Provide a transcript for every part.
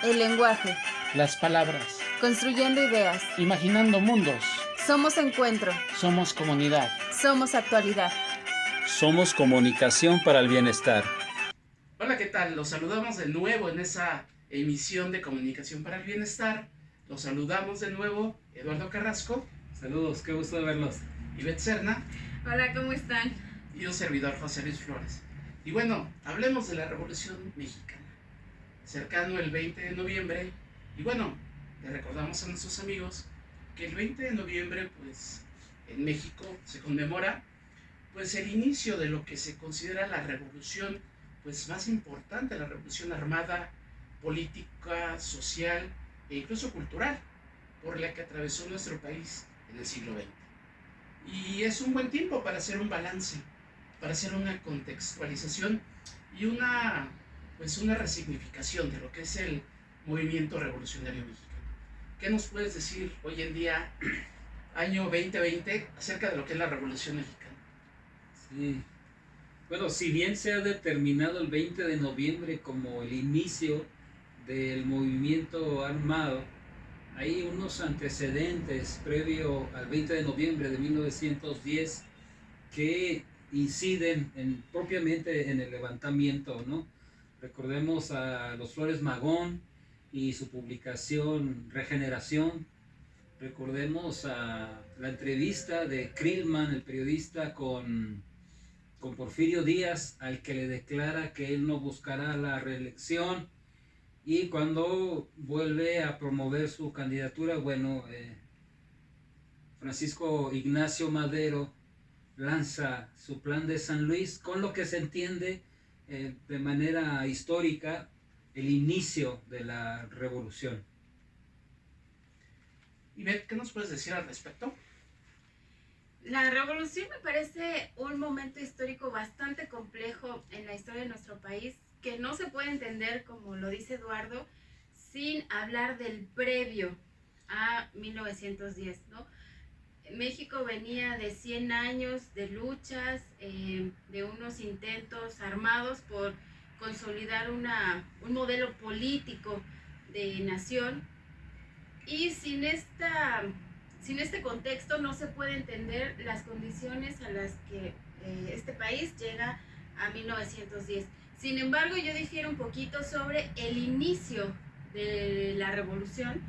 El lenguaje, Las palabras. construyendo ideas. Imaginando mundos. Somos encuentro, Somos comunidad. somos actualidad. Somos comunicación para el bienestar. Hola, ¿qué tal? Los saludamos de nuevo en esa emisión de Comunicación para el Bienestar. Los saludamos de nuevo Eduardo Carrasco. Saludos, qué gusto de verlos. Ivette Serna. Hola, ¿cómo están? Y un servidor, José Luis Flores. Y bueno, hablemos de la Revolución Mexicana. Cercano el 20 de noviembre. Y bueno, le recordamos a nuestros amigos que el 20 de noviembre, pues, en México se conmemora, pues, el inicio de lo que se considera la revolución, pues, más importante, la revolución armada, política, social e incluso cultural, por la que atravesó nuestro país en el siglo XX. Y es un buen tiempo para hacer un balance, para hacer una contextualización y pues una resignificación de lo que es el movimiento revolucionario mexicano. ¿Qué nos puedes decir hoy en día, año 2020, acerca de lo que es la Revolución Mexicana? Sí. Bueno, si bien se ha determinado el 20 de noviembre como el inicio del movimiento armado, hay unos antecedentes previo al 20 de noviembre de 1910 que inciden propiamente en el levantamiento, ¿no? Recordemos a los Flores Magón y su publicación Regeneración. Recordemos a la entrevista de Krillman, el periodista, con Porfirio Díaz, al que le declara que él no buscará la reelección. Y cuando vuelve a promover su candidatura, bueno, Francisco Ignacio Madero lanza su plan de San Luis, con lo que se entiende de manera histórica el inicio de la revolución. Ivette, ¿qué nos puedes decir al respecto? La revolución me parece un momento histórico bastante complejo en la historia de nuestro país, que no se puede entender, como lo dice Eduardo, sin hablar del previo a 1910, ¿no? México venía de 100 años de luchas, de unos intentos armados por consolidar un modelo político de nación, y sin este contexto no se puede entender las condiciones a las que este país llega a 1910. Sin embargo, yo difiero un poquito sobre el inicio de la revolución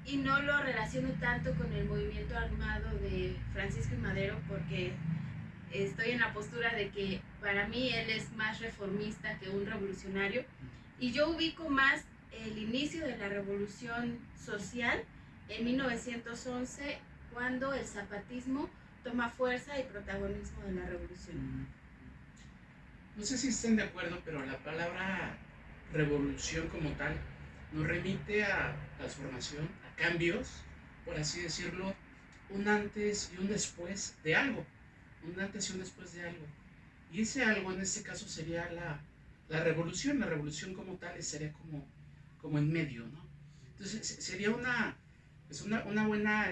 y no lo relaciono tanto con el movimiento armado de Francisco y Madero, porque estoy en la postura de que para mí él es más reformista que un revolucionario, y yo ubico más el inicio de la revolución social en 1911, cuando el zapatismo toma fuerza y protagonismo de la revolución. No sé si estén de acuerdo, pero la palabra revolución como tal nos remite a transformación, a cambios, por así decirlo, un antes y un después de algo, un antes y un después de algo. Y ese algo en este caso sería la revolución como tal sería como en medio, ¿no? Entonces sería pues una buena,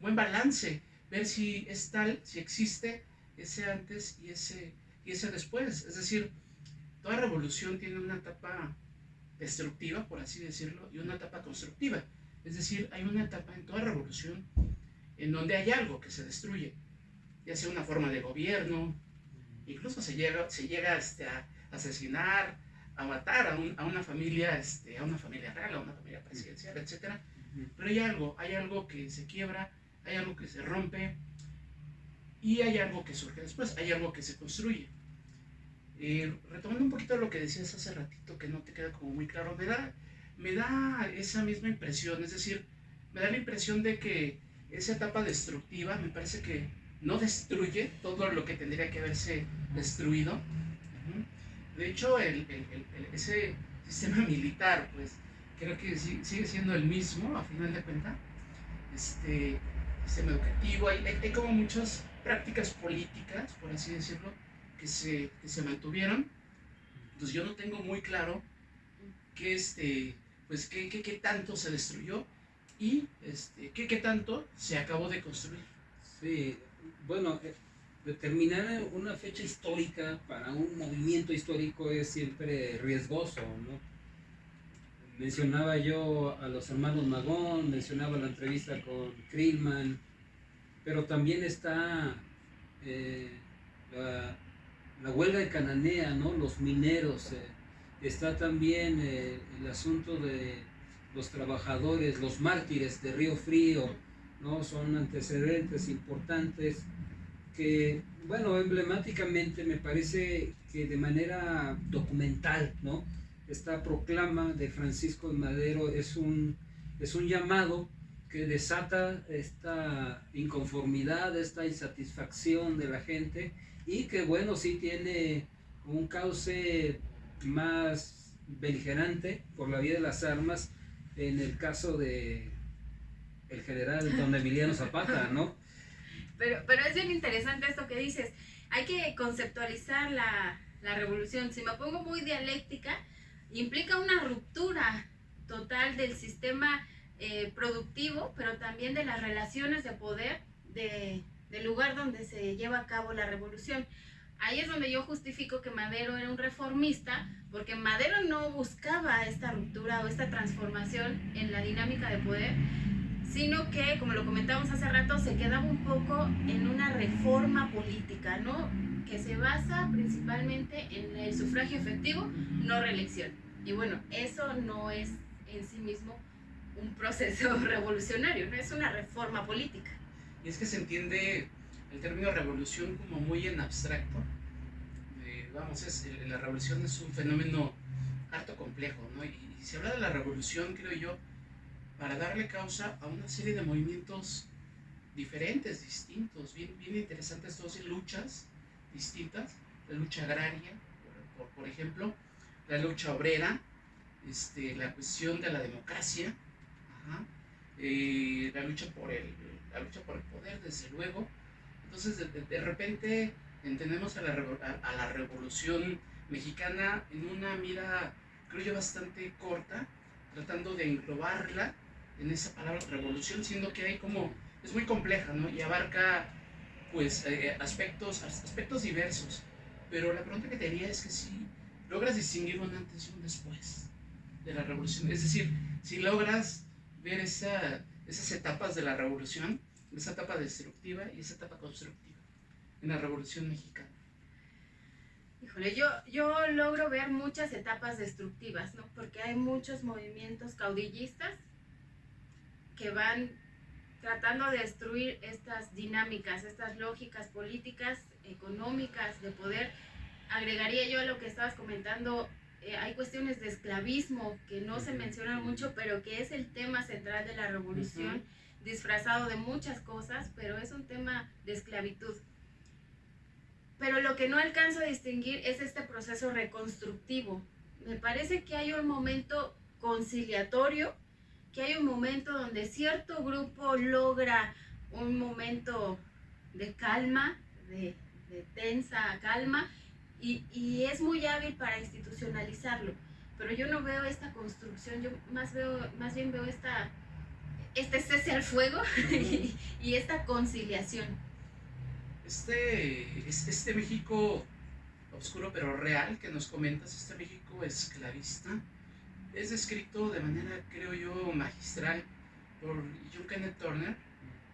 buen balance, ver si es tal, si existe ese antes y ese después. Es decir, toda revolución tiene una etapa destructiva, por así decirlo, y una etapa constructiva. Es decir, hay una etapa en toda revolución en donde hay algo que se destruye, ya sea una forma de gobierno, incluso se llega a asesinar, a matar a una familia, a una familia real, a una familia presidencial, etcétera. Pero hay algo que se quiebra, hay algo que se rompe y hay algo que surge después, hay algo que se construye. Retomando un poquito lo que decías hace ratito, que no te queda como muy claro, me da esa misma impresión, es decir, me da la impresión de que esa etapa destructiva me parece que no destruye todo lo que tendría que haberse destruido. De hecho, ese sistema militar, pues, creo que sigue siendo el mismo, a final de cuentas. Sistema educativo, hay como muchas prácticas políticas, por así decirlo, que se mantuvieron. Entonces yo no tengo muy claro pues qué tanto se destruyó y qué tanto se acabó de construir. Sí, bueno, determinar una fecha histórica para un movimiento histórico es siempre riesgoso, ¿no? Mencionaba yo a los hermanos Magón, mencionaba la entrevista con Krillman, pero también está eh, la, la huelga de Cananea, ¿no? Los mineros, está también el asunto de los trabajadores, los mártires de Río Frío, ¿no? Son antecedentes importantes que, bueno, emblemáticamente me parece que de manera documental, ¿no? Esta proclama de Francisco de Madero es un llamado que desata esta inconformidad, esta insatisfacción de la gente y que, bueno, sí tiene un cauce más beligerante por la vía de las armas en el caso de el general don Emiliano Zapata, ¿no? Pero es bien interesante esto que dices. Hay que conceptualizar la revolución. Si me pongo muy dialéctica, implica una ruptura total del sistema productivo, pero también de las relaciones de poder del lugar donde se lleva a cabo la revolución. Ahí es donde yo justifico que Madero era un reformista, porque Madero no buscaba esta ruptura o esta transformación en la dinámica de poder, sino que, como lo comentábamos hace rato, se quedaba un poco en una reforma política, ¿no? Que se basa principalmente en el sufragio efectivo, no reelección. Y bueno, eso no es en sí mismo un proceso revolucionario, no es una reforma política. Y es que se entiende el término revolución como muy en abstracto. Vamos, la revolución es un fenómeno harto complejo, ¿no? Y se habla de la revolución, creo yo, para darle causa a una serie de movimientos diferentes, distintos, bien interesantes, todos en luchas distintas. La lucha agraria, por ejemplo, la lucha obrera, la cuestión de la democracia, ajá, la lucha por el poder, desde luego. Entonces, de repente entendemos a la revolución mexicana en una mira, creo yo, bastante corta, tratando de englobarla en esa palabra revolución, siendo que hay como, es muy compleja, ¿no? Y abarca, pues, aspectos diversos. Pero la pregunta que te haría es que si logras distinguir un antes y un después de la revolución, es decir, si logras ver esas etapas de la revolución, esa etapa destructiva y esa etapa constructiva en la revolución mexicana. Híjole, yo logro ver muchas etapas destructivas, ¿no? Porque hay muchos movimientos caudillistas que van tratando de destruir estas dinámicas, estas lógicas políticas, económicas, de poder. Agregaría yo a lo que estabas comentando, hay cuestiones de esclavismo que no se mencionan mucho, pero que es el tema central de la revolución, disfrazado de muchas cosas, pero es un tema de esclavitud. Pero lo que no alcanzo a distinguir es este proceso reconstructivo. Me parece que hay un momento conciliatorio, que hay un momento donde cierto grupo logra un momento de calma, de tensa calma, y es muy hábil para institucionalizarlo. Pero yo no veo esta construcción, yo más bien veo este cese al fuego y esta conciliación. Este México oscuro pero real que nos comentas, este México esclavista, es descrito de manera, creo yo, magistral por John Kenneth Turner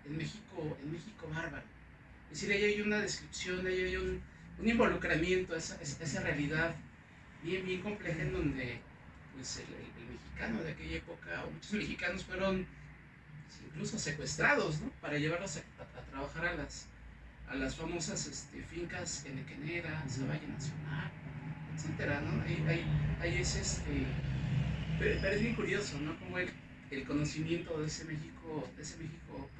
en México bárbaro. Es decir, ahí hay una descripción, ahí hay un involucramiento a esa realidad bien compleja, en donde pues, el mexicano de aquella época, o muchos mexicanos, fueron pues, incluso secuestrados, ¿no? Para llevarlos a trabajar a las famosas fincas enequeneras, a Valle Nacional, etcétera, ¿no? Ahí es pero es bien curioso, ¿no? Como el conocimiento de ese México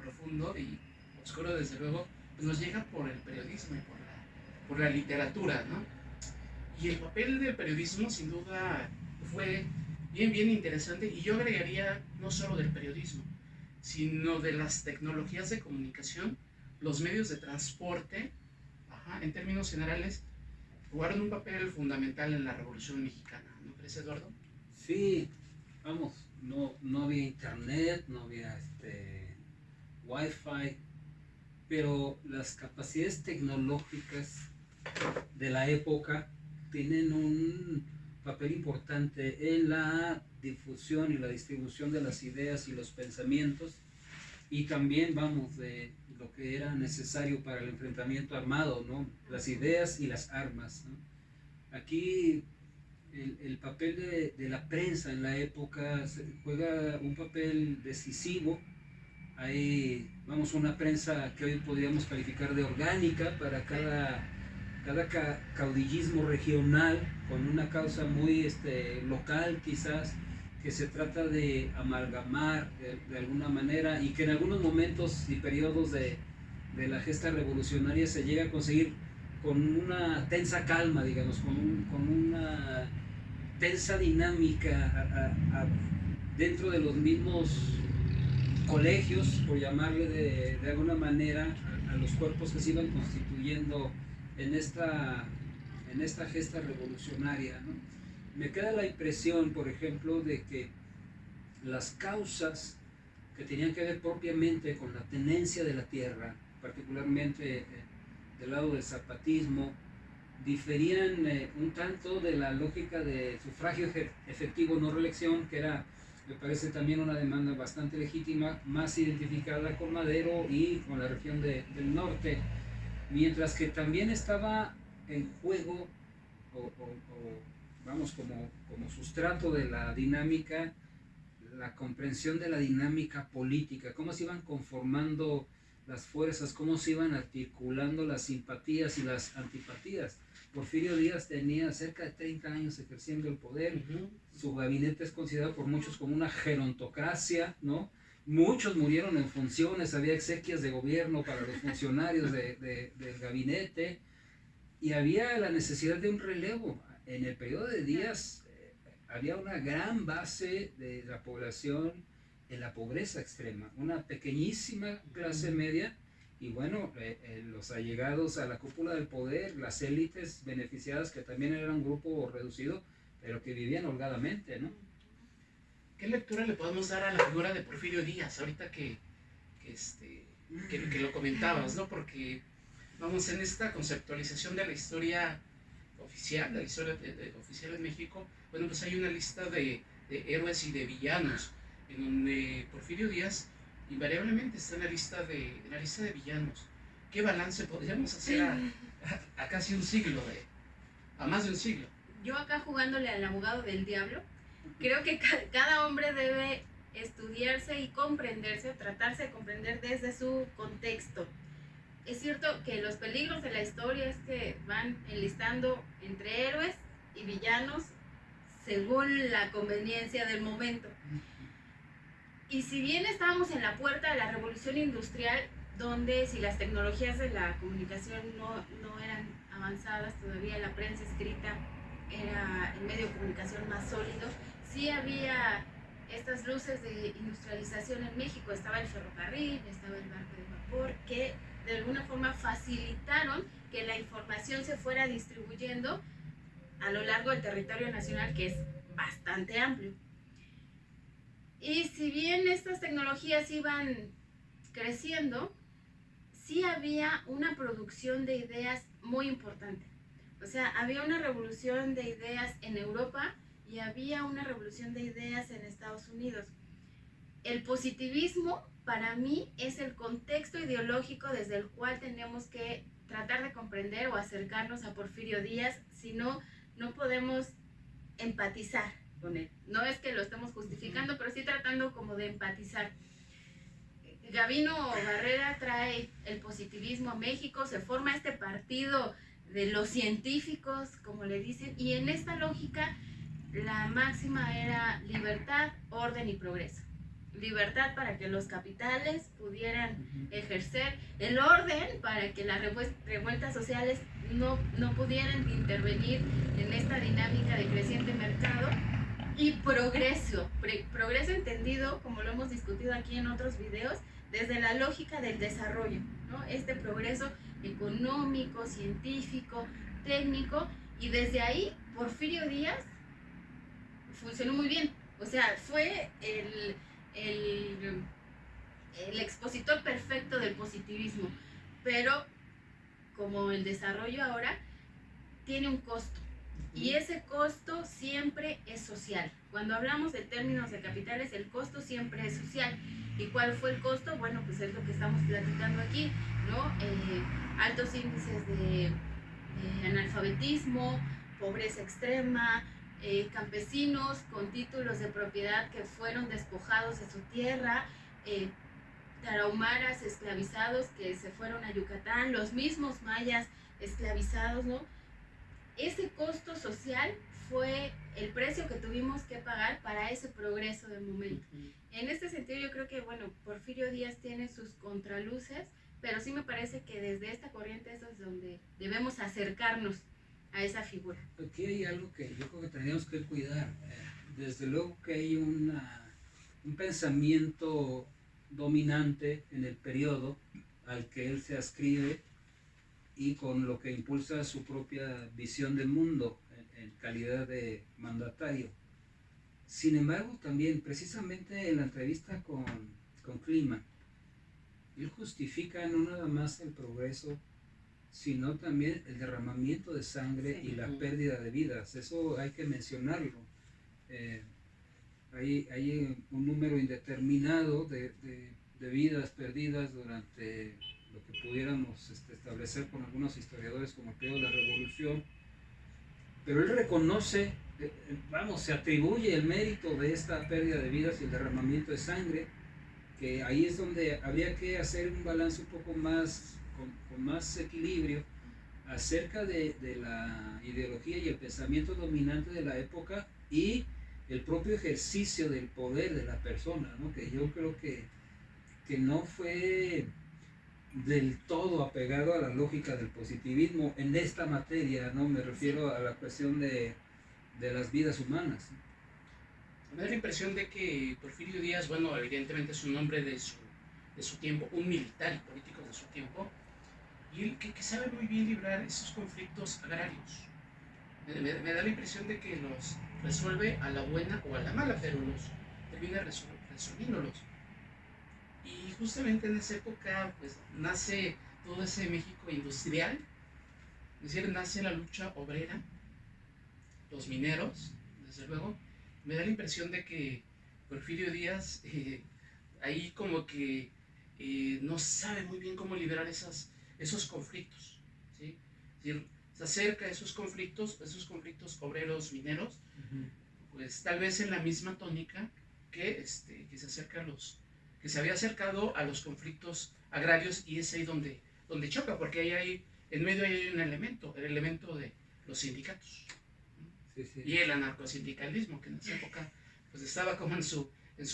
profundo y oscuro, desde luego, pues nos llega por el periodismo y por la literatura, ¿no? Y el papel del periodismo, sin duda, fue bien interesante, y yo agregaría no solo del periodismo, sino de las tecnologías de comunicación, los medios de transporte, en términos generales, jugaron un papel fundamental en la Revolución Mexicana, ¿no crees, Eduardo? Sí, vamos, no había internet, no había wifi, pero las capacidades tecnológicas de la época tienen un papel importante en la difusión y la distribución de las ideas y los pensamientos, y también, vamos, de lo que era necesario para el enfrentamiento armado, ¿no? Las ideas y las armas, ¿no? Aquí el papel de la prensa en la época juega un papel decisivo. Hay, vamos, una prensa que hoy podríamos calificar de orgánica para cada caudillismo regional, con una causa muy local quizás, que se trata de amalgamar de alguna manera, y que en algunos momentos y periodos de la gesta revolucionaria se llega a conseguir con una tensa calma, digamos, con una tensa dinámica dentro de los mismos colegios, por llamarle de alguna manera, a los cuerpos que se iban constituyendo en esta gesta revolucionaria, ¿no? Me queda la impresión, por ejemplo, de que las causas que tenían que ver propiamente con la tenencia de la tierra, particularmente del lado del zapatismo, diferían un tanto de la lógica de sufragio efectivo no reelección, que era, me parece, también una demanda bastante legítima, más identificada con Madero y con la región del norte, mientras que también estaba en juego, vamos, como sustrato de la dinámica, la comprensión de la dinámica política, cómo se iban conformando las fuerzas, cómo se iban articulando las simpatías y las antipatías. Porfirio Díaz tenía cerca de 30 años ejerciendo el poder. Su gabinete es considerado por muchos como una gerontocracia, ¿no? Muchos murieron en funciones, había exequias de gobierno para los funcionarios del gabinete, y había la necesidad de un relevo. En el periodo de Díaz había una gran base de la población en la pobreza extrema, una pequeñísima clase media, y bueno, los allegados a la cúpula del poder, las élites beneficiadas, que también eran un grupo reducido, pero que vivían holgadamente, ¿no? ¿Qué lectura le podemos dar a la figura de Porfirio Díaz, ahorita que lo comentabas, ¿no? Porque, vamos, en esta conceptualización de la historia oficial, de la historia oficial en México, bueno, pues hay una lista de héroes y de villanos, en donde Porfirio Díaz invariablemente está en la lista de villanos. ¿Qué balance podríamos hacer a casi un siglo, a más de un siglo? Yo acá jugándole al abogado del diablo, creo que cada hombre debe estudiarse y comprenderse, o tratarse de comprender desde su contexto. Es cierto que los peligros de la historia es que van enlistando entre héroes y villanos según la conveniencia del momento. Y si bien estábamos en la puerta de la revolución industrial, donde si las tecnologías de la comunicación no eran avanzadas todavía, la prensa escrita era el medio de comunicación más sólido, sí había estas luces de industrialización en México. Estaba el ferrocarril, estaba el barco de vapor, que de alguna forma facilitaron que la información se fuera distribuyendo a lo largo del territorio nacional, que es bastante amplio. Y si bien estas tecnologías iban creciendo, sí había una producción de ideas muy importante. O sea, había una revolución de ideas en Europa y había una revolución de ideas en Estados Unidos. El positivismo, para mí, es el contexto ideológico desde el cual tenemos que tratar de comprender o acercarnos a Porfirio Díaz, si no, no podemos empatizar con él. No es que lo estemos justificando, pero sí tratando como de empatizar. Gabino Barrera trae el positivismo a México, se forma este partido de los científicos, como le dicen, y en esta lógica la máxima era libertad, orden y progreso. Libertad para que los capitales pudieran ejercer, el orden para que las revueltas sociales no pudieran intervenir en esta dinámica de creciente mercado, y progreso entendido, como lo hemos discutido aquí en otros videos, desde la lógica del desarrollo, ¿no? Este progreso económico, científico, técnico, y desde ahí Porfirio Díaz funcionó muy bien. O sea, fue el expositor perfecto del positivismo, pero como el desarrollo ahora tiene un costo. Y ese costo siempre es social. Cuando hablamos de términos de capitales, el costo siempre es social. ¿Y cuál fue el costo? Bueno, pues es lo que estamos platicando aquí, ¿no? Altos índices de analfabetismo, pobreza extrema, campesinos con títulos de propiedad que fueron despojados de su tierra, tarahumaras esclavizados que se fueron a Yucatán, los mismos mayas esclavizados, ¿no? Ese costo social fue el precio que tuvimos que pagar para ese progreso del momento. En este sentido yo creo que, bueno, Porfirio Díaz tiene sus contraluces, pero sí me parece que desde esta corriente eso es donde debemos acercarnos a esa figura. Aquí hay algo que yo creo que tenemos que cuidar. Desde luego que hay un pensamiento dominante en el periodo al que él se ascribe y con lo que impulsa su propia visión del mundo en calidad de mandatario. Sin embargo, también, precisamente en la entrevista con Clima, él justifica no nada más el progreso, sino también el derramamiento de sangre y la pérdida de vidas. Eso hay que mencionarlo. Hay un número indeterminado de vidas perdidas durante lo que pudiéramos establecer con algunos historiadores como el periodo de la Revolución, pero él reconoce, se atribuye el mérito de esta pérdida de vidas y el derramamiento de sangre, que ahí es donde habría que hacer un balance un poco más, con más equilibrio, acerca de la ideología y el pensamiento dominante de la época y el propio ejercicio del poder de la persona, ¿no? Que yo creo que no fue del todo apegado a la lógica del positivismo en esta materia, ¿no? Me refiero a la cuestión de las vidas humanas. Me da la impresión de que Porfirio Díaz, bueno, evidentemente es un hombre de su tiempo, un militar y político de su tiempo, y él que sabe muy bien librar esos conflictos agrarios. Me da la impresión de que los resuelve a la buena o a la mala, pero los termina resolviéndolos. Y justamente en esa época pues nace todo ese México industrial, es decir, nace la lucha obrera, los mineros, desde luego. Me da la impresión de que Porfirio Díaz ahí como que no sabe muy bien cómo liberar esos conflictos, ¿sí? Es decir, se acerca a esos conflictos obreros mineros, pues tal vez en la misma tónica que se acerca que se había acercado a los conflictos agrarios, y es ahí donde choca, porque ahí en medio hay un elemento, el elemento de los sindicatos, ¿no? Sí. Y el anarcosindicalismo, que en esa época pues estaba como en su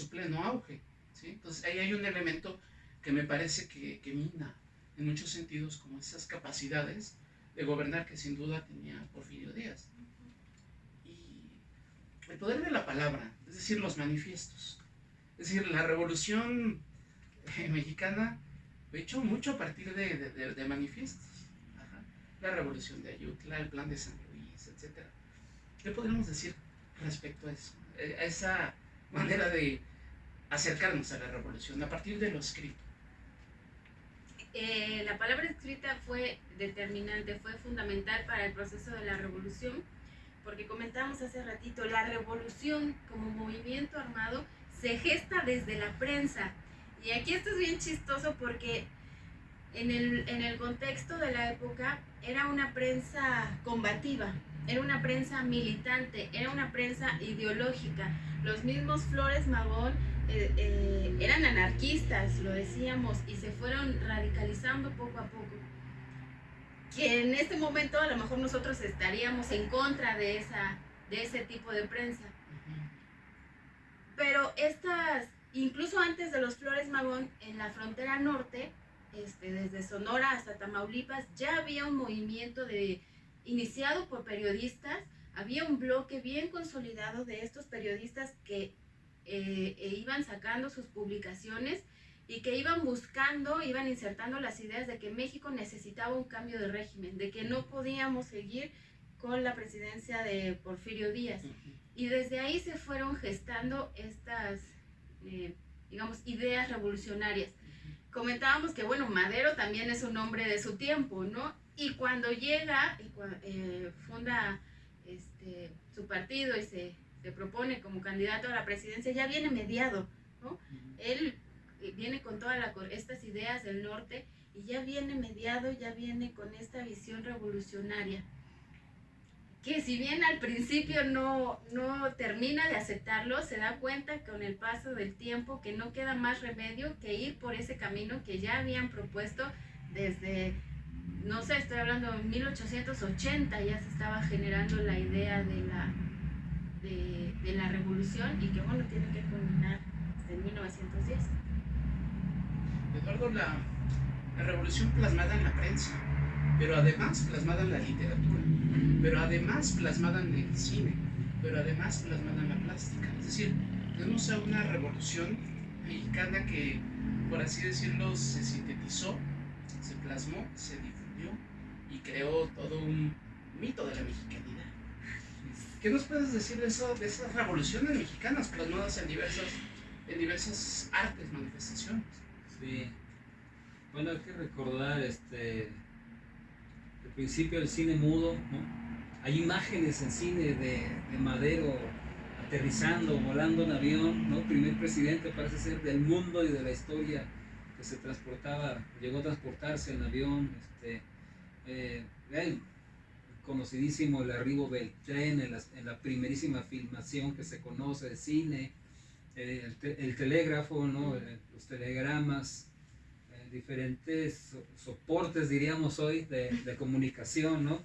pleno auge, ¿sí? Entonces ahí hay un elemento que me parece que mina en muchos sentidos como esas capacidades de gobernar que sin duda tenía Porfirio Díaz. Y el poder de la palabra, es decir, los manifiestos. Es decir, la revolución mexicana fue hecho mucho a partir de manifiestos. Ajá. La revolución de Ayutla, el plan de San Luis, etc. ¿Qué podemos decir respecto a eso? A esa manera de acercarnos a la revolución a partir de lo escrito. La palabra escrita fue determinante, fue fundamental para el proceso de la revolución, porque comentábamos hace ratito, la revolución como movimiento armado se gesta desde la prensa. Y aquí esto es bien chistoso porque en el contexto de la época era una prensa combativa, era una prensa militante, era una prensa ideológica. Los mismos Flores Magón eran anarquistas, lo decíamos, y se fueron radicalizando poco a poco. Que en este momento a lo mejor nosotros estaríamos en contra de ese tipo de prensa. Pero incluso antes de los Flores Magón, en la frontera norte, desde Sonora hasta Tamaulipas, ya había un movimiento iniciado por periodistas, había un bloque bien consolidado de estos periodistas que iban sacando sus publicaciones y que iban insertando las ideas de que México necesitaba un cambio de régimen, de que no podíamos seguir con la presidencia de Porfirio Díaz. Y desde ahí se fueron gestando estas, ideas revolucionarias. Comentábamos que, bueno, Madero también es un hombre de su tiempo, ¿no? Y cuando llega, funda su partido y se propone como candidato a la presidencia, ya viene mediado, ¿no? Él viene con todas estas ideas del norte y ya viene mediado, ya viene con esta visión revolucionaria, que si bien al principio no termina de aceptarlo, se da cuenta con el paso del tiempo que no queda más remedio que ir por ese camino que ya habían propuesto desde, no sé, estoy hablando de 1880, ya se estaba generando la idea de la revolución y que bueno, tiene que culminar en 1910. Eduardo, la revolución plasmada en la prensa, pero además plasmada en la literatura, pero además plasmada en el cine, pero además plasmada en la plástica. Es decir, tenemos a una revolución mexicana que, por así decirlo, se sintetizó, se plasmó, se difundió y creó todo un mito de la mexicanidad. ¿Qué nos puedes decir de eso, de esas revoluciones mexicanas plasmadas en diversas artes, manifestaciones? Sí. Bueno, hay que recordar el principio del cine mudo, ¿no? Hay imágenes en cine de Madero aterrizando, volando en avión, ¿no? Primer presidente, parece ser, del mundo y de la historia que se transportaba, llegó a transportarse en avión. El conocidísimo el arribo del tren en la primerísima filmación que se conoce de cine, el telégrafo, ¿no? Los telegramas, diferentes soportes, diríamos hoy, de comunicación, ¿no?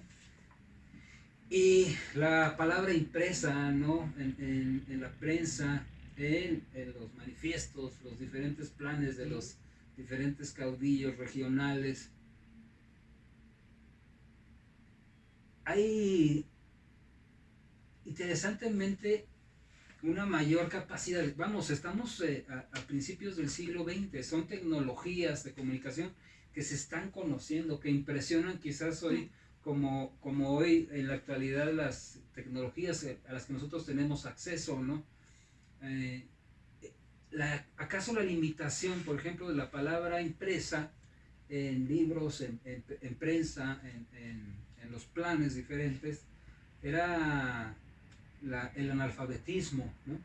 Y la palabra impresa, ¿no? En la prensa, en los manifiestos, los diferentes planes de los diferentes caudillos regionales. Hay, interesantemente, una mayor capacidad. Vamos, estamos a principios del siglo XX, son tecnologías de comunicación que se están conociendo, que impresionan quizás hoy, como hoy en la actualidad las tecnologías a las que nosotros tenemos acceso, ¿no? ¿Acaso la limitación, por ejemplo, de la palabra impresa en libros, en prensa, en los planes diferentes, era el analfabetismo, ¿no?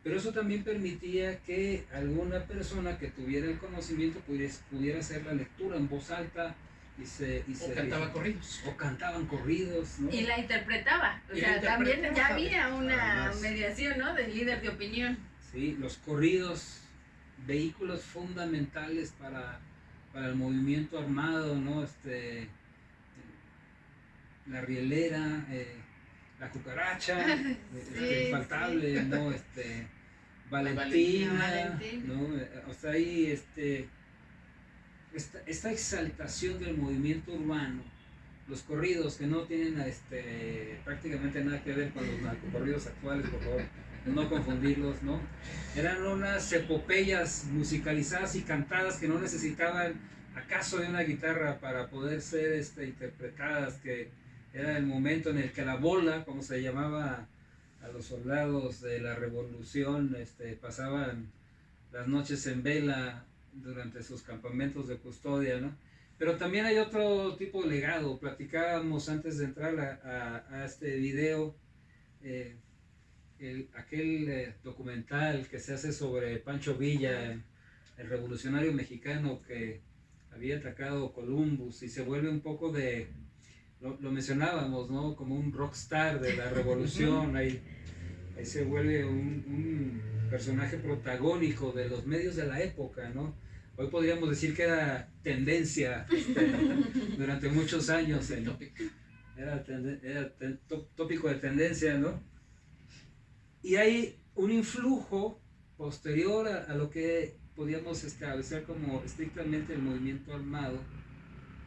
Pero eso también permitía que alguna persona que tuviera el conocimiento pudiera hacer la lectura en voz alta O cantaba corridos. O cantaban corridos, ¿no? Y la interpretaba. O sea, también ya había una mediación, ¿no? Del líder de opinión. Sí, los corridos, vehículos fundamentales para el movimiento armado, ¿no? La rielera, la cucaracha, infaltable, sí. ¿No? Valentina, ¿no? O sea, ahí esta exaltación del movimiento urbano, los corridos que no tienen prácticamente nada que ver con los narcocorridos actuales, por favor, no confundirlos, ¿no? Eran unas epopeyas musicalizadas y cantadas que no necesitaban acaso de una guitarra para poder ser interpretadas, que era el momento en el que la bola, como se llamaba a los soldados de la revolución, pasaban las noches en vela durante sus campamentos de custodia, ¿no? Pero también hay otro tipo de legado. Platicábamos antes de entrar a este video, aquel documental que se hace sobre Pancho Villa, el revolucionario mexicano que había atacado Columbus, y se vuelve un poco lo mencionábamos, ¿no? Como un rockstar de la revolución. Ahí se vuelve un personaje protagónico de los medios de la época, ¿no? Hoy podríamos decir que era tendencia durante muchos años. Era tópico de tendencia, ¿no? Y hay un influjo posterior a lo que podíamos establecer como estrictamente el movimiento armado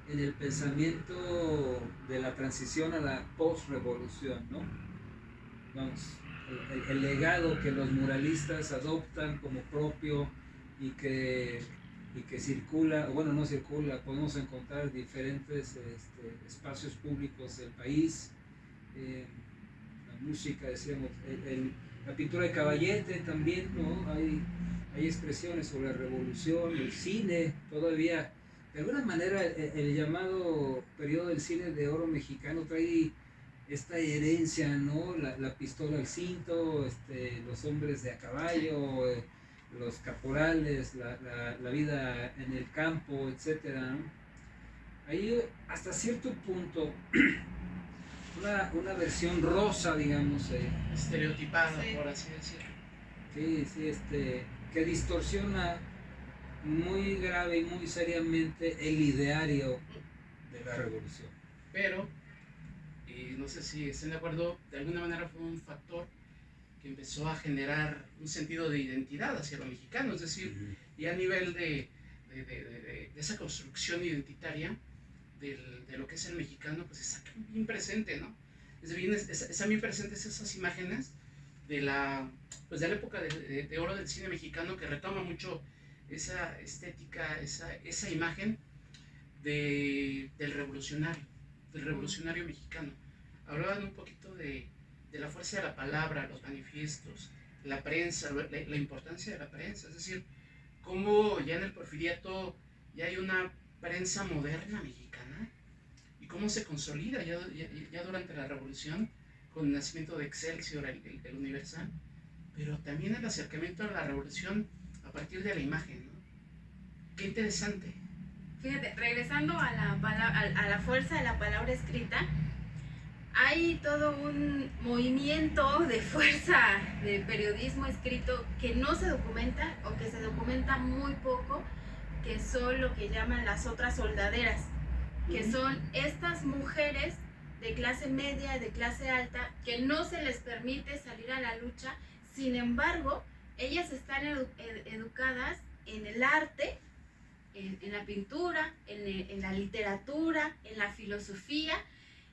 en el pensamiento de la transición a la post-revolución, ¿no? Vamos, el legado que los muralistas adoptan como propio y que circula, bueno, no circula, podemos encontrar diferentes espacios públicos del país, la música, decíamos, la pintura de Caballete también, ¿no? Hay expresiones sobre la revolución, el cine, todavía, de alguna manera, el llamado periodo del cine de oro mexicano trae esta herencia, ¿no? La pistola al cinto, los hombres de a caballo, los caporales, la vida en el campo, etcétera, ¿no? Ahí hasta cierto punto una versión rosa, digamos, Estereotipada, Sí. por así decirlo. sí, que distorsiona muy grave y muy seriamente el ideario de la revolución. Pero, y no sé si estén de acuerdo, de alguna manera fue un factor que empezó a generar un sentido de identidad hacia lo mexicano, es decir, y a nivel de esa construcción identitaria de lo que es el mexicano, pues está bien presente, ¿no? Están bien presentes esas imágenes de pues de la época de oro del cine mexicano, que retoma mucho esa estética, esa imagen del revolucionario mexicano. Hablaban un poquito de la fuerza de la palabra, los manifiestos, la prensa, la importancia de la prensa, es decir, cómo ya en el porfiriato ya hay una prensa moderna mexicana y cómo se consolida ya durante la revolución con el nacimiento de Excelsior, el Universal, pero también el acercamiento a la revolución a partir de la imagen, ¿no? Qué interesante. Fíjate, regresando a la fuerza de la palabra escrita, hay todo un movimiento de fuerza de periodismo escrito que no se documenta o que se documenta muy poco, que son lo que llaman las otras soldaderas, que son estas mujeres de clase media y de clase alta que no se les permite salir a la lucha. Sin embargo, ellas están educadas en el arte, en la pintura, en la literatura, en la filosofía,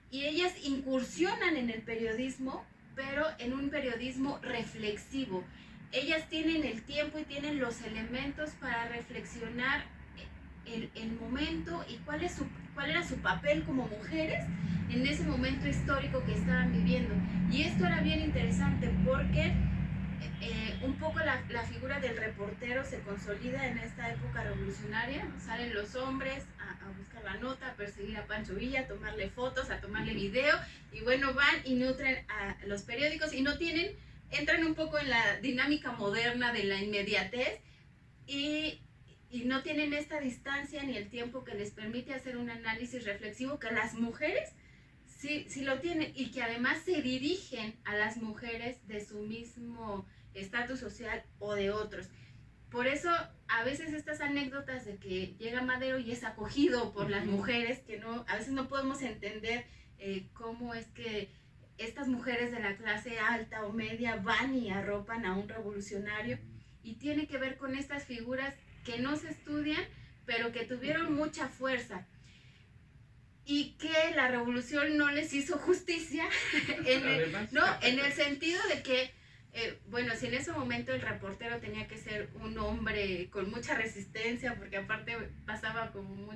y ellas incursionan en el periodismo, pero en un periodismo reflexivo. Ellas tienen el tiempo y tienen los elementos para reflexionar el momento y cuál era su papel como mujeres en ese momento histórico que estaban viviendo. Y esto era bien interesante porque un poco la figura del reportero se consolida en esta época revolucionaria. Salen los hombres a buscar la nota, a perseguir a Pancho Villa, a tomarle fotos, a tomarle video, y bueno, van y nutren a los periódicos y entran un poco en la dinámica moderna de la inmediatez y no tienen esta distancia ni el tiempo que les permite hacer un análisis reflexivo, que las mujeres sí lo tienen, y que además se dirigen a las mujeres de su mismo estatus social o de otros. Por eso a veces estas anécdotas de que llega Madero y es acogido por las mujeres, que a veces no podemos entender cómo es que estas mujeres de la clase alta o media van y arropan a un revolucionario, y tiene que ver con estas figuras que no se estudian, pero que tuvieron mucha fuerza y que la revolución no les hizo justicia en el sentido de que bueno, si en ese momento el reportero tenía que ser un hombre con mucha resistencia, porque aparte pasaba como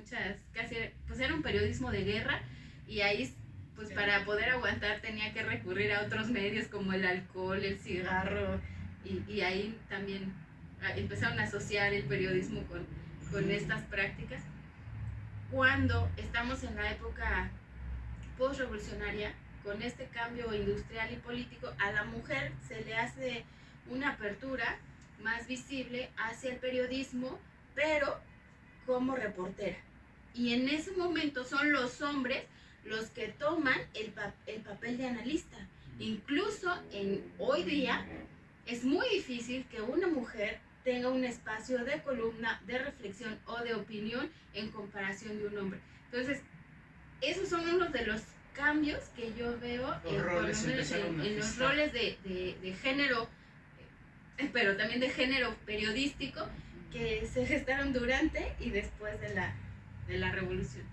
casi, pues era un periodismo de guerra, y ahí pues para poder aguantar tenía que recurrir a otros medios como el alcohol, el cigarro, y ahí también empezaron a asociar el periodismo con estas prácticas. Cuando estamos en la época post-revolucionaria, con este cambio industrial y político, a la mujer se le hace una apertura más visible hacia el periodismo, pero como reportera. Y en ese momento son los hombres los que toman el papel de analista. Incluso hoy día es muy difícil que una mujer tenga un espacio de columna, de reflexión o de opinión en comparación de un hombre. Entonces, esos son unos de los cambios que yo veo en los roles de género, pero también de género periodístico, que se gestaron durante y después de la revolución.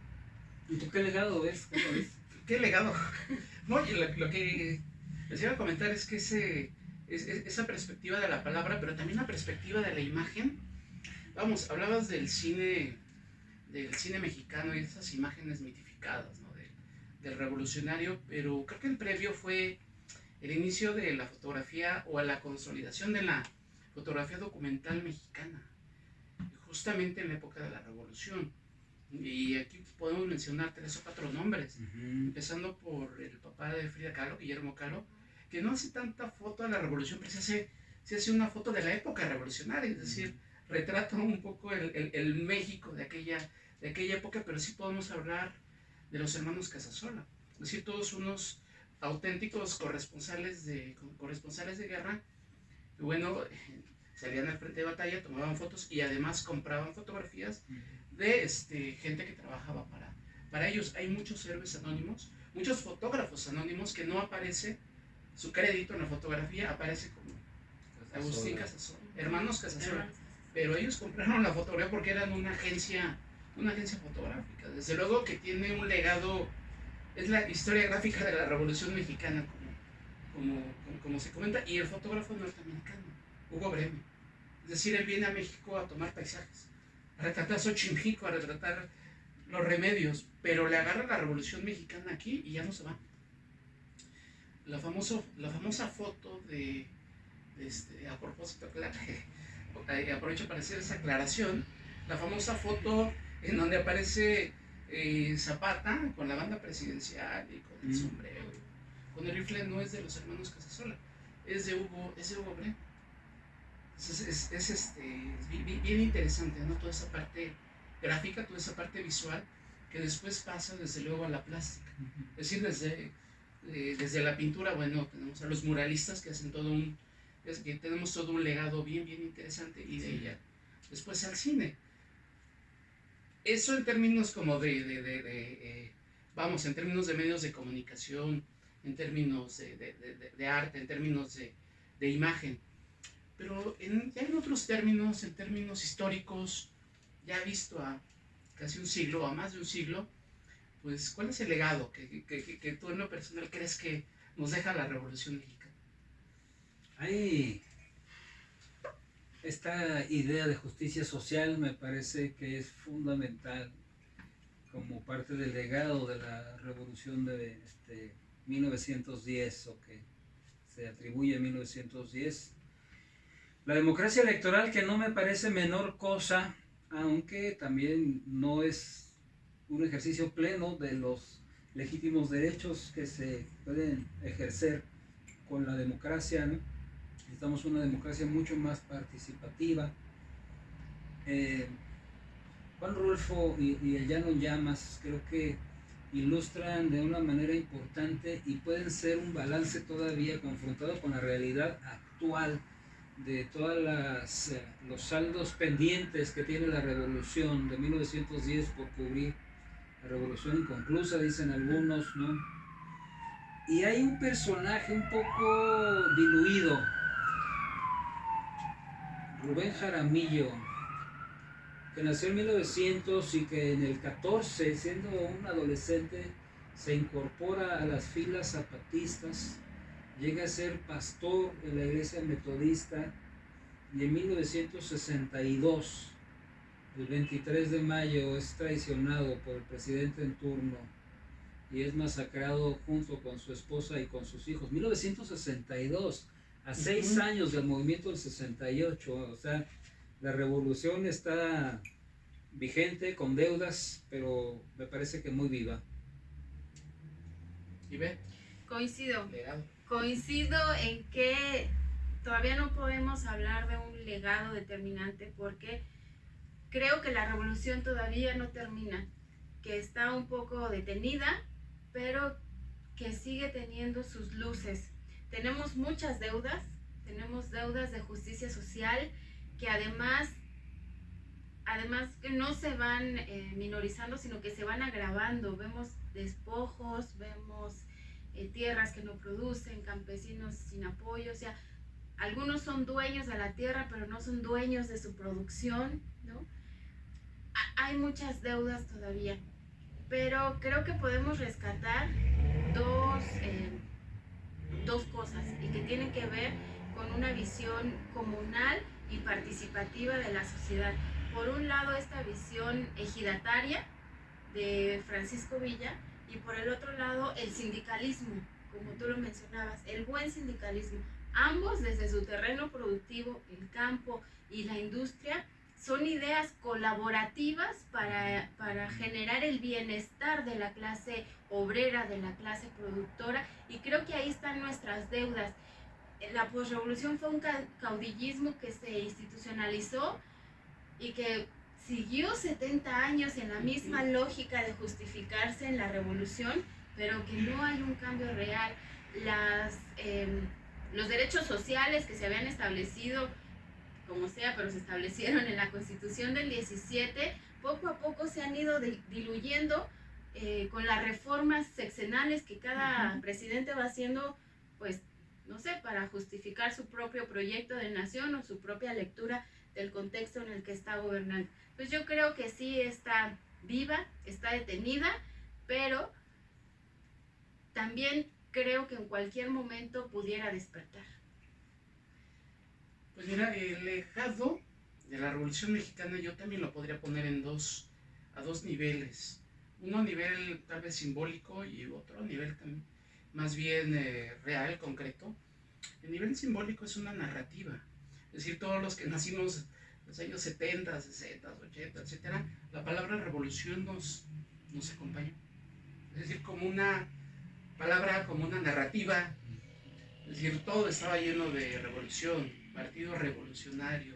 ¿Y tú qué legado ves? ¿Cómo ves? ¿Qué legado? No, lo que les iba a comentar es que esa perspectiva de la palabra, pero también la perspectiva de la imagen. Vamos, hablabas del cine mexicano y esas imágenes mitificadas, ¿no? Del revolucionario, pero creo que el previo fue el inicio de la fotografía o a la consolidación de la fotografía documental mexicana, justamente en la época de la revolución. Y aquí podemos mencionar 3 o 4 nombres, Ujú. empezando por el papá de Frida Kahlo, Guillermo Kahlo, que no hace tanta foto de la revolución, pero se hace una foto de la época revolucionaria, es decir, retrata un poco el México de aquella época, pero sí podemos hablar de los hermanos Casasola, es decir, todos unos auténticos corresponsales de guerra, que bueno, salían al frente de batalla, tomaban fotos y además compraban fotografías de gente que trabajaba para ellos. Hay muchos héroes anónimos, muchos fotógrafos anónimos que no aparece su crédito en la fotografía, aparece como Agustín Casasola, hermanos Casasola. Pero ellos compraron la fotografía porque eran una agencia fotográfica. Desde luego que tiene un legado, es la historia gráfica de la Revolución Mexicana, como se comenta, y el fotógrafo norteamericano, Hugo Breme. Es decir, él viene a México a tomar paisajes, a retratar Xochimilco, a retratar los remedios, pero le agarra la Revolución Mexicana aquí y ya no se va. La famosa foto a propósito, claro, aprovecho para hacer esa aclaración, la famosa foto en donde aparece Zapata con la banda presidencial y con el sombrero, con el rifle, no es de los hermanos Casasola, es de Hugo Breme. Es bien interesante, ¿no? Toda esa parte gráfica, toda esa parte visual, que después pasa desde luego a la plástica. Es decir, desde la pintura, bueno, tenemos a los muralistas que hacen que tenemos todo un legado bien interesante, y de ella después al cine. Eso en términos como en términos de medios de comunicación, en términos de arte, en términos de imagen. Pero ya en otros términos, en términos históricos, ya visto a casi un siglo, a más de un siglo, pues ¿cuál es el legado que tú en lo personal crees que nos deja la Revolución Mexicana? Hay esta idea de justicia social, me parece que es fundamental como parte del legado de la revolución de 1910, o que se atribuye a 1910. La democracia electoral, que no me parece menor cosa, aunque también no es un ejercicio pleno de los legítimos derechos que se pueden ejercer con la democracia, ¿no? Necesitamos una democracia mucho más participativa. Juan Rulfo y el Llano en Llamas creo que ilustran de una manera importante y pueden ser un balance todavía confrontado con la realidad actual de todos los saldos pendientes que tiene la revolución de 1910 por cubrir, la revolución inconclusa, dicen algunos, ¿no? Y hay un personaje un poco diluido, Rubén Jaramillo, que nació en 1900 y que en el 14, siendo un adolescente, se incorpora a las filas zapatistas, llega a ser pastor en la iglesia metodista, y en 1962, el 23 de mayo, es traicionado por el presidente en turno y es masacrado junto con su esposa y con sus hijos. 1962, a 6 años del movimiento del 68, o sea, la revolución está vigente, con deudas, pero me parece que muy viva. ¿Y ve? Coincido Legado. en que todavía no podemos hablar de un legado determinante, porque creo que la revolución todavía no termina, que está un poco detenida, pero que sigue teniendo sus luces. Tenemos muchas deudas, tenemos deudas de justicia social que además que no se van minorizando, sino que se van agravando. Vemos despojos, vemos tierras que no producen, campesinos sin apoyo, o sea, algunos son dueños de la tierra, pero no son dueños de su producción, ¿no? Hay muchas deudas todavía, pero creo que podemos rescatar dos cosas, y que tienen que ver con una visión comunal y participativa de la sociedad. Por un lado, esta visión ejidataria de Francisco Villa, y por el otro lado, el sindicalismo, como tú lo mencionabas, el buen sindicalismo. Ambos, desde su terreno productivo, el campo y la industria, son ideas colaborativas para generar el bienestar de la clase obrera, de la clase productora, y creo que ahí están nuestras deudas. La posrevolución fue un caudillismo que se institucionalizó y que siguió 70 años en la misma lógica de justificarse en la revolución, pero que no hay un cambio real. Los derechos sociales que se habían establecido, como sea, pero se establecieron en la Constitución del 17, poco a poco se han ido diluyendo con las reformas sexenales que cada presidente va haciendo, pues, no sé, para justificar su propio proyecto de nación o su propia lectura del contexto en el que está gobernando. Pues yo creo que sí está viva, está detenida, pero también creo que en cualquier momento pudiera despertar. Pues mira, el legado de la Revolución Mexicana yo también lo podría poner a dos niveles. Uno a nivel tal vez simbólico y otro a nivel más bien real, concreto. El nivel simbólico es una narrativa. Es decir, todos los que nacimos en los años 70, 60, 80, etc., la palabra revolución nos acompañó. Es decir, como una palabra, como una narrativa. Es decir, todo estaba lleno de revolución, partido revolucionario,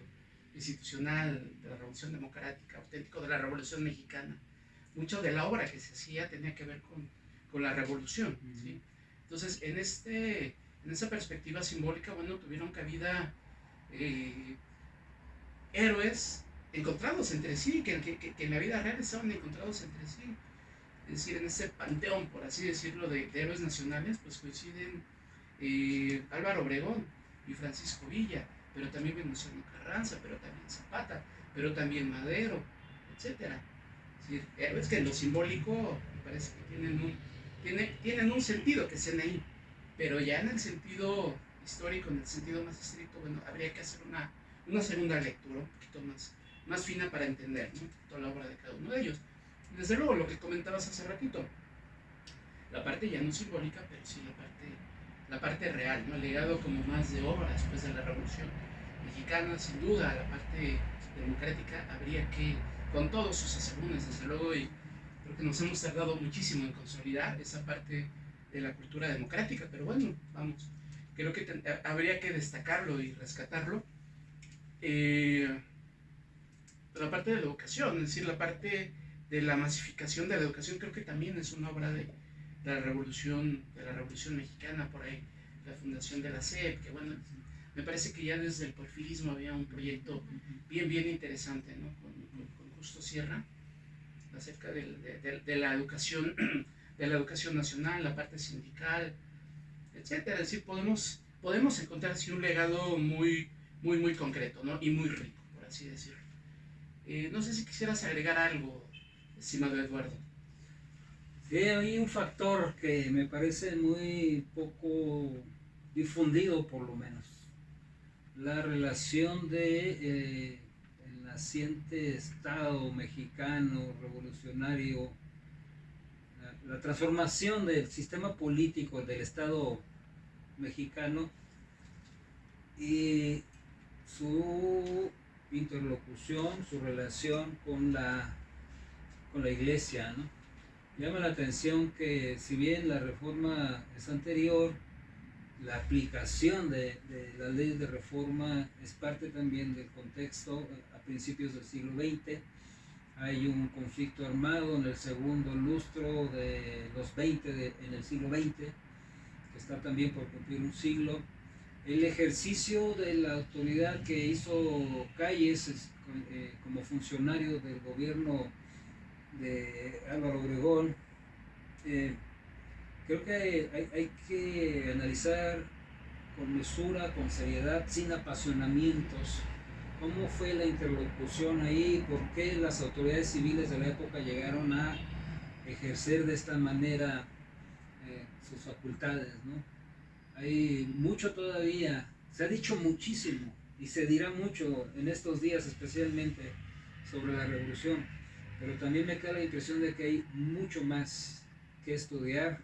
institucional, de la Revolución Democrática, auténtico de la Revolución Mexicana. Mucho de la obra que se hacía tenía que ver con la revolución, ¿sí? Entonces, en esa perspectiva simbólica, bueno, tuvieron cabida héroes encontrados entre sí, que en la vida real estaban encontrados entre sí. Es decir, en ese panteón, por así decirlo, de héroes nacionales, pues coinciden Álvaro Obregón y Francisco Villa, pero también Venustiano Carranza, pero también Zapata, pero también Madero, etc. Es decir, héroes que en lo simbólico me parece que tienen un sentido que estén ahí, pero ya en el sentido histórico, en el sentido más estricto, bueno, habría que hacer una segunda lectura un poquito más fina para entender, ¿no?, toda la obra de cada uno de ellos. Desde luego, lo que comentabas hace ratito, la parte ya no simbólica, pero sí la parte real, ¿no?, el legado como más de obra después de la Revolución Mexicana. Sin duda, la parte democrática habría que, con todos sus asegúnes, desde luego, y creo que nos hemos tardado muchísimo en consolidar esa parte de la cultura democrática, pero bueno, vamos, creo que habría que destacarlo y rescatarlo. La parte de la educación, es decir, la parte de la masificación de la educación, creo que también es una obra de la revolución mexicana. Por ahí la fundación de la SEP, que bueno, me parece que ya desde el porfirismo había un proyecto bien interesante, ¿no?, con Justo Sierra, acerca de la educación de la educación nacional, la parte sindical, etcétera. Es decir, podemos encontrar así un legado muy concreto, ¿no?, y muy rico, por así decirlo. No sé si quisieras agregar algo, estimado Eduardo. Sí, hay un factor que me parece muy poco difundido, por lo menos. La relación de el naciente Estado mexicano revolucionario, la transformación del sistema político del Estado mexicano y su interlocución, su relación con la iglesia, ¿no? Llama la atención que, si bien la reforma es anterior, la aplicación de las leyes de reforma es parte también del contexto a principios del siglo XX. Hay un conflicto armado en el segundo lustro de los 20 en el siglo XX, que está también por cumplir un siglo. El ejercicio de la autoridad que hizo Calles como funcionario del gobierno de Álvaro Obregón, creo que hay que analizar con mesura, con seriedad, sin apasionamientos, cómo fue la interlocución ahí, por qué las autoridades civiles de la época llegaron a ejercer de esta manera sus facultades, ¿no? Hay mucho todavía, se ha dicho muchísimo y se dirá mucho en estos días especialmente sobre la revolución, pero también me queda la impresión de que hay mucho más que estudiar,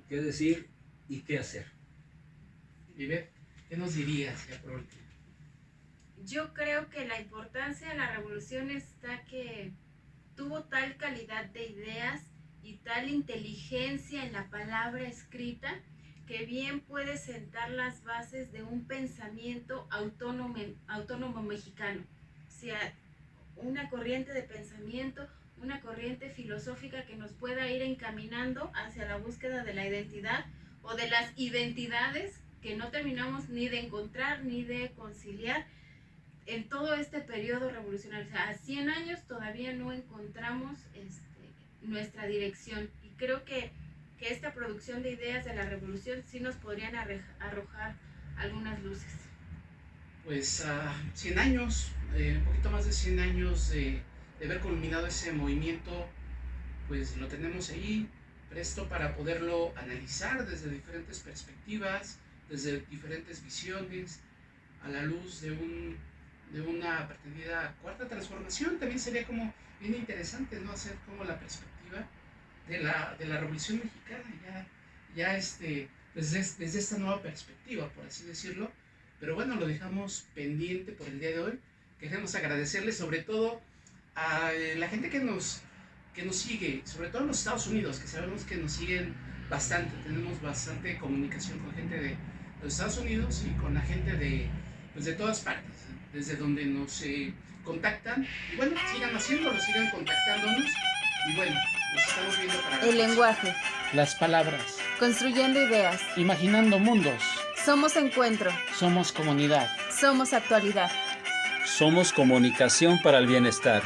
que decir y qué hacer. Vivet, ¿qué nos dirías ya por último? yo creo que la importancia de la revolución está que tuvo tal calidad de ideas y tal inteligencia en la palabra escrita que bien puede sentar las bases de un pensamiento autónomo mexicano. O sea, una corriente de pensamiento, una corriente filosófica que nos pueda ir encaminando hacia la búsqueda de la identidad o de las identidades que no terminamos ni de encontrar ni de conciliar en todo este periodo revolucionario. O sea, a 100 años todavía no encontramos nuestra dirección, y creo que esta producción de ideas de la revolución sí nos podrían arrojar algunas luces. Pues 100 años, un poquito más de 100 años de haber culminado ese movimiento, pues lo tenemos ahí presto para poderlo analizar desde diferentes perspectivas, desde diferentes visiones, a la luz de una pretendida cuarta transformación. También sería como bien interesante, ¿no? Hacer como la perspectiva de la Revolución Mexicana, pues desde esta nueva perspectiva, por así decirlo. Pero bueno, lo dejamos pendiente por el día de hoy. Queremos agradecerle sobre todo a la gente que nos sigue, sobre todo en los Estados Unidos, que sabemos que nos siguen bastante. Tenemos bastante comunicación con gente de los Estados Unidos y con la gente de todas partes, desde donde nos contactan. Y bueno, sigan haciéndolo, sigan contactándonos. Y bueno, nos estamos viendo para El lenguaje. Las palabras. Construyendo ideas. Imaginando mundos. Somos encuentro. Somos comunidad. Somos actualidad. Somos comunicación para el bienestar.